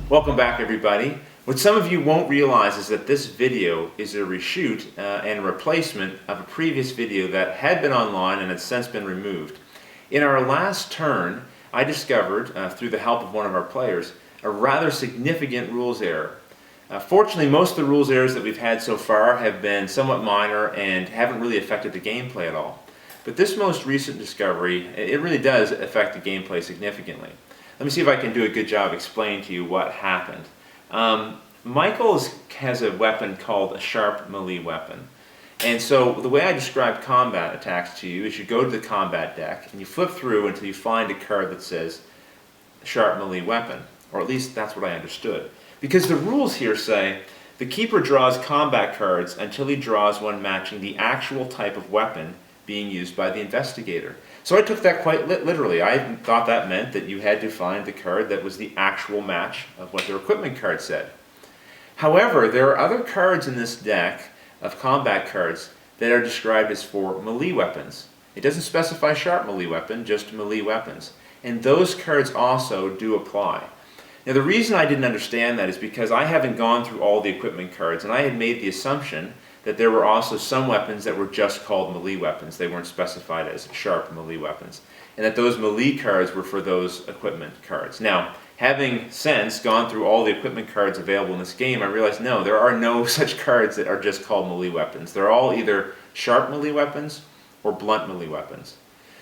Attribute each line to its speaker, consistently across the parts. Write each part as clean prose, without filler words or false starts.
Speaker 1: Welcome back, everybody. What some of you won't realize is that this video is a reshoot and replacement of a previous video that had been online and has since been removed. In our last turn, I discovered, through the help of one of our players, a rather significant rules error. Fortunately, most of the rules errors that we've had so far have been somewhat minor and haven't really affected the gameplay at all. But this most recent discovery, it really does affect the gameplay significantly. Let me see if I can do a good job explaining to you what happened. Michael has a weapon called a sharp melee weapon. And so the way I describe combat attacks to you is you go to the combat deck and you flip through until you find a card that says sharp melee weapon. Or at least that's what I understood. Because the rules here say the keeper draws combat cards until he draws one matching the actual type of weapon being used by the investigator. So I took that quite literally. I thought that meant that you had to find the card that was the actual match of what their equipment card said. However, there are other cards in this deck of combat cards that are described as for melee weapons. It doesn't specify sharp melee weapon, just melee weapons. And those cards also do apply. Now the reason I didn't understand that is because I haven't gone through all the equipment cards, and I had made the assumption that there were also some weapons that were just called melee weapons. They weren't specified as sharp melee weapons. And that those melee cards were for those equipment cards. Now, having since gone through all the equipment cards available in this game, I realized no, there are no such cards that are just called melee weapons. They're all either sharp melee weapons or blunt melee weapons.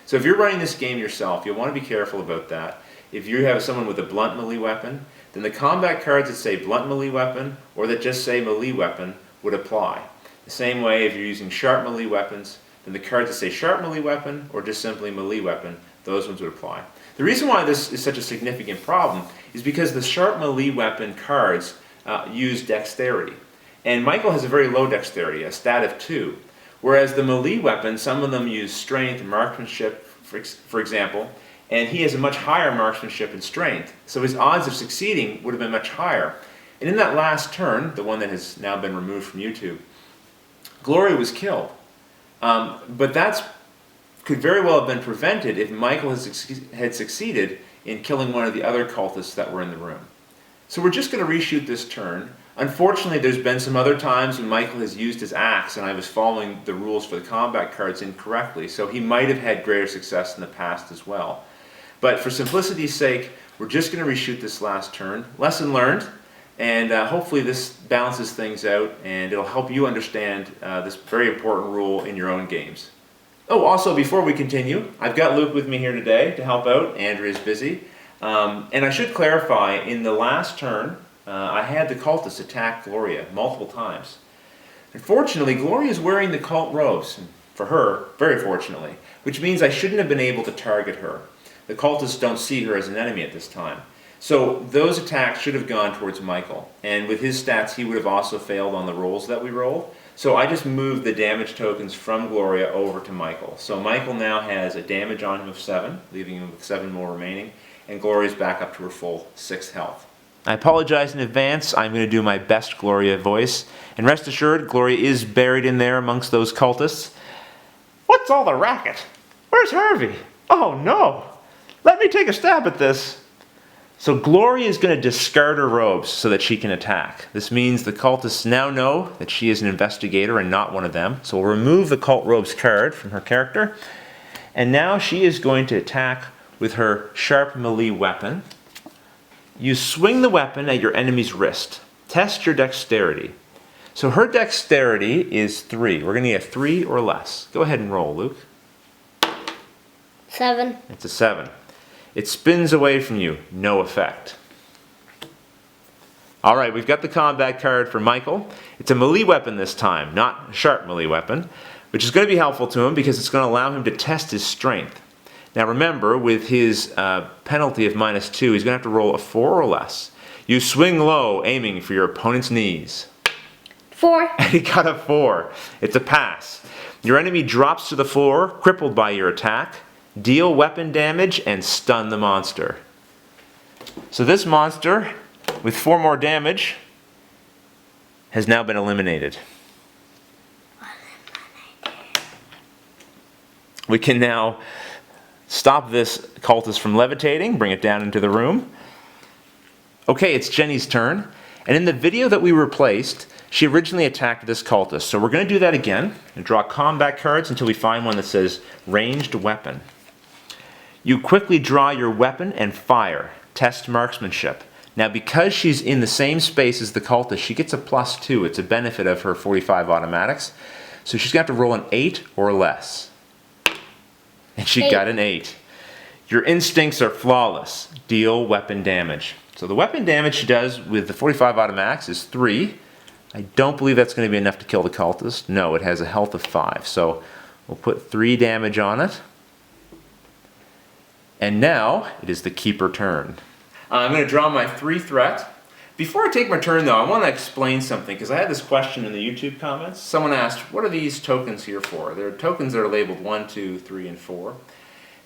Speaker 1: So if you're running this game yourself, you'll want to be careful about that. If you have someone with a blunt melee weapon, then the combat cards that say blunt melee weapon or that just say melee weapon would apply. The same way, if you're using sharp melee weapons, then the cards that say sharp melee weapon or just simply melee weapon, those ones would apply. The reason why this is such a significant problem is because the sharp melee weapon cards use dexterity. And Michael has a very low dexterity, a stat of 2. Whereas the melee weapons, some of them use strength and marksmanship, for example, and he has a much higher marksmanship and strength. So his odds of succeeding would have been much higher. And in that last turn, the one that has now been removed from YouTube, Gloria was killed, but that could very well have been prevented if Michael had succeeded in killing one of the other cultists that were in the room. So we're just going to reshoot this turn. Unfortunately, there's been some other times when Michael has used his axe and I was following the rules for the combat cards incorrectly, so he might have had greater success in the past as well. But for simplicity's sake, we're just going to reshoot this last turn. Lesson learned. And hopefully this balances things out and it'll help you understand this very important rule in your own games. Oh, also before we continue, I've got Luke with me here today to help out. Andrea's busy. And I should clarify, in the last turn, I had the cultists attack Gloria multiple times. Unfortunately, Gloria is wearing the cult robes, for her, very fortunately, which means I shouldn't have been able to target her. The cultists don't see her as an enemy at this time. So those attacks should have gone towards Michael, and with his stats he would have also failed on the rolls that we rolled. So I just moved the damage tokens from Gloria over to Michael. So Michael now has a damage on him of 7, leaving him with 7 more remaining, and Gloria's back up to her full 6 health. I apologize in advance. I'm going to do my best Gloria voice, and rest assured, Gloria is buried in there amongst those cultists. What's all the racket? Where's Harvey? Oh no! Let me take a stab at this. So Gloria is going to discard her robes so that she can attack. This means the cultists now know that she is an investigator and not one of them. So we'll remove the cult robes card from her character. And now she is going to attack with her sharp melee weapon. You swing the weapon at your enemy's wrist. Test your dexterity. So her dexterity is 3. We're going to get 3 or less. Go ahead and roll, Luke.
Speaker 2: 7.
Speaker 1: It's a 7. It spins away from you, no effect. All right, we've got the combat card for Michael. It's a melee weapon this time, not a sharp melee weapon, which is going to be helpful to him because it's going to allow him to test his strength. Now remember, with his penalty of -2, he's going to have to roll a 4 or less. You swing low, aiming for your opponent's knees.
Speaker 2: 4.
Speaker 1: He got a 4. It's a pass. Your enemy drops to the floor, crippled by your attack. Deal weapon damage and stun the monster. So this monster, with 4 more damage, has now been eliminated. We can now stop this cultist from levitating, bring it down into the room. Okay, it's Jenny's turn. And in the video that we replaced, she originally attacked this cultist. So we're going to do that again and draw combat cards until we find one that says ranged weapon. You quickly draw your weapon and fire. Test marksmanship. Now because she's in the same space as the cultist, she gets a +2. It's a benefit of her 45 automatics. So she's going to have to roll an 8 or less. And she got an 8. Your instincts are flawless. Deal weapon damage. So the weapon damage she does with the 45 automatics is 3. I don't believe that's going to be enough to kill the cultist. No, it has a health of 5. So we'll put 3 damage on it. And now it is the keeper turn. I'm going to draw my 3 threat. Before I take my turn though, I want to explain something because I had this question in the YouTube comments. Someone asked, what are these tokens here for? They're tokens that are labeled 1, 2, 3, and 4.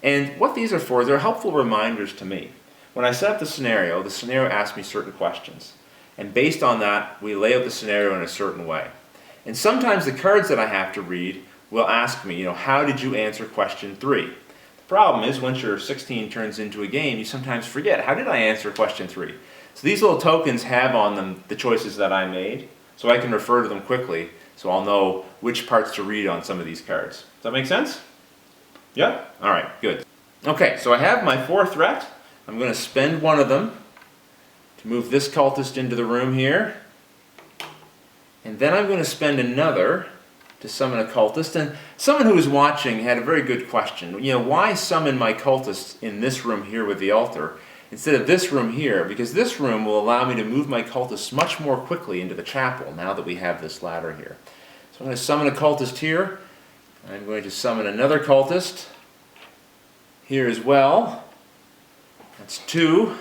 Speaker 1: And what these are for, they're helpful reminders to me. When I set up the scenario asks me certain questions. And based on that, we lay out the scenario in a certain way. And sometimes the cards that I have to read will ask me, how did you answer question 3? The problem is, once your 16 turns into a game, you sometimes forget, how did I answer question 3? So these little tokens have on them the choices that I made, so I can refer to them quickly, so I'll know which parts to read on some of these cards. Does that make sense? Yeah? Alright, good. Okay, so I have my 4 threat. I'm going to spend one of them to move this cultist into the room here. And then I'm going to spend another to summon a cultist. And someone who was watching had a very good question. Why summon my cultist in this room here with the altar instead of this room here? Because this room will allow me to move my cultists much more quickly into the chapel now that we have this ladder here. So I'm going to summon a cultist here. I'm going to summon another cultist here as well. That's 2.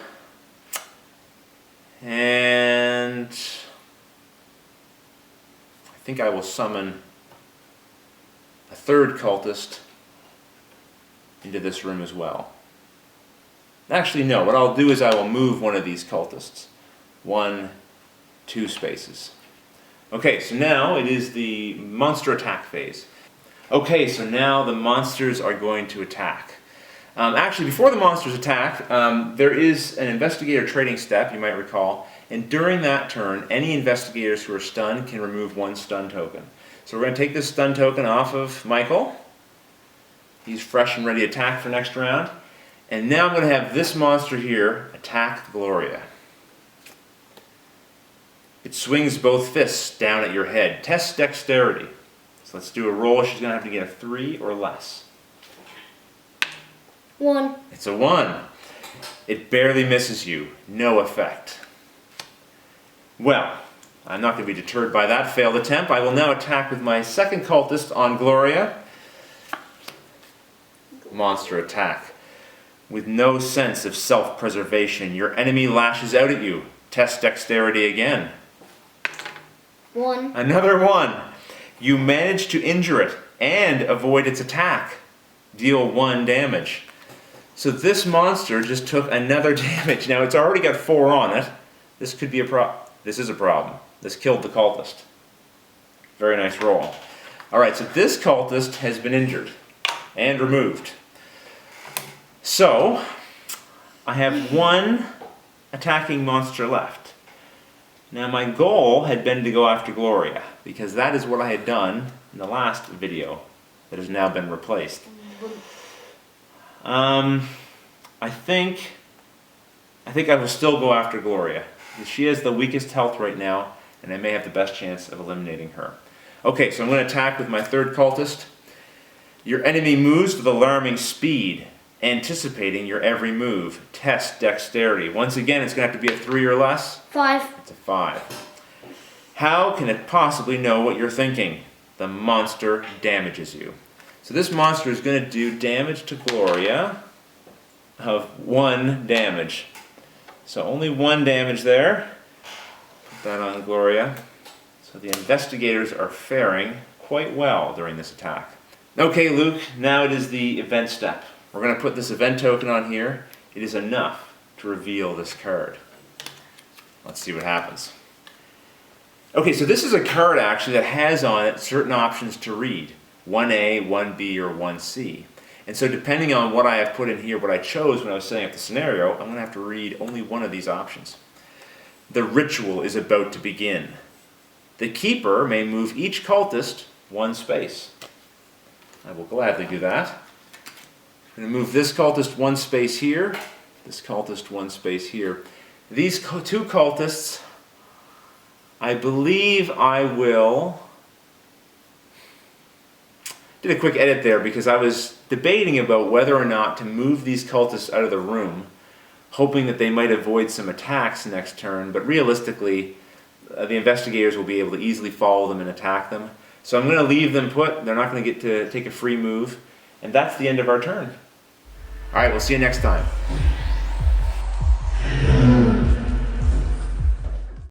Speaker 1: And I think I will summon a 3rd cultist into this room as well. Actually, no. What I'll do is I will move one of these cultists. 1, 2 spaces. Okay, so now it is the monster attack phase. Okay, so now the monsters are going to attack. Actually, before the monsters attack, there is an investigator trading step, you might recall, and during that turn, any investigators who are stunned can remove 1 stun token. So we're going to take this stun token off of Michael. He's fresh and ready to attack for next round. And now I'm going to have this monster here attack Gloria. It swings both fists down at your head. Test dexterity. So let's do a roll. She's going to have to get a 3 or less.
Speaker 2: 1.
Speaker 1: It's a 1. It barely misses you. No effect. Well, I'm not going to be deterred by that failed attempt. I will now attack with my 2nd cultist on Gloria. Monster attack. With no sense of self-preservation, your enemy lashes out at you. Test dexterity again.
Speaker 2: 1.
Speaker 1: Another 1. You manage to injure it and avoid its attack. Deal 1 damage. So this monster just took another damage. Now it's already got 4 on it. This could be a problem. This is a problem. This killed the cultist. Very nice roll. Alright, so this cultist has been injured and removed. So, I have 1 attacking monster left. Now my goal had been to go after Gloria, because that is what I had done in the last video that has now been replaced. I think I will still go after Gloria. She has the weakest health right now, and I may have the best chance of eliminating her. Okay, so I'm going to attack with my 3rd cultist. Your enemy moves with alarming speed, anticipating your every move. Test dexterity. Once again, it's going to have to be a 3 or less.
Speaker 2: 5.
Speaker 1: It's a 5. How can it possibly know what you're thinking? The monster damages you. So this monster is going to do damage to Gloria of 1 damage. So only 1 damage there. Put that on Gloria. So the investigators are faring quite well during this attack. Okay, Luke, now it is the event step. We're going to put this event token on here. It is enough to reveal this card. Let's see what happens. Okay, so this is a card actually that has on it certain options to read. 1A, 1B, or 1C. And so depending on what I have put in here, what I chose when I was setting up the scenario, I'm going to have to read only one of these options. The ritual is about to begin. The keeper may move each cultist one space. I will gladly do that. I'm going to move this cultist one space here, this cultist one space here. These two cultists, I believe I will... Did a quick edit there because I was debating about whether or not to move these cultists out of the room, hoping that they might avoid some attacks next turn, but realistically, the investigators will be able to easily follow them and attack them. So I'm going to leave them put. They're not going to get to take a free move. And that's the end of our turn. Alright, we'll see you next time.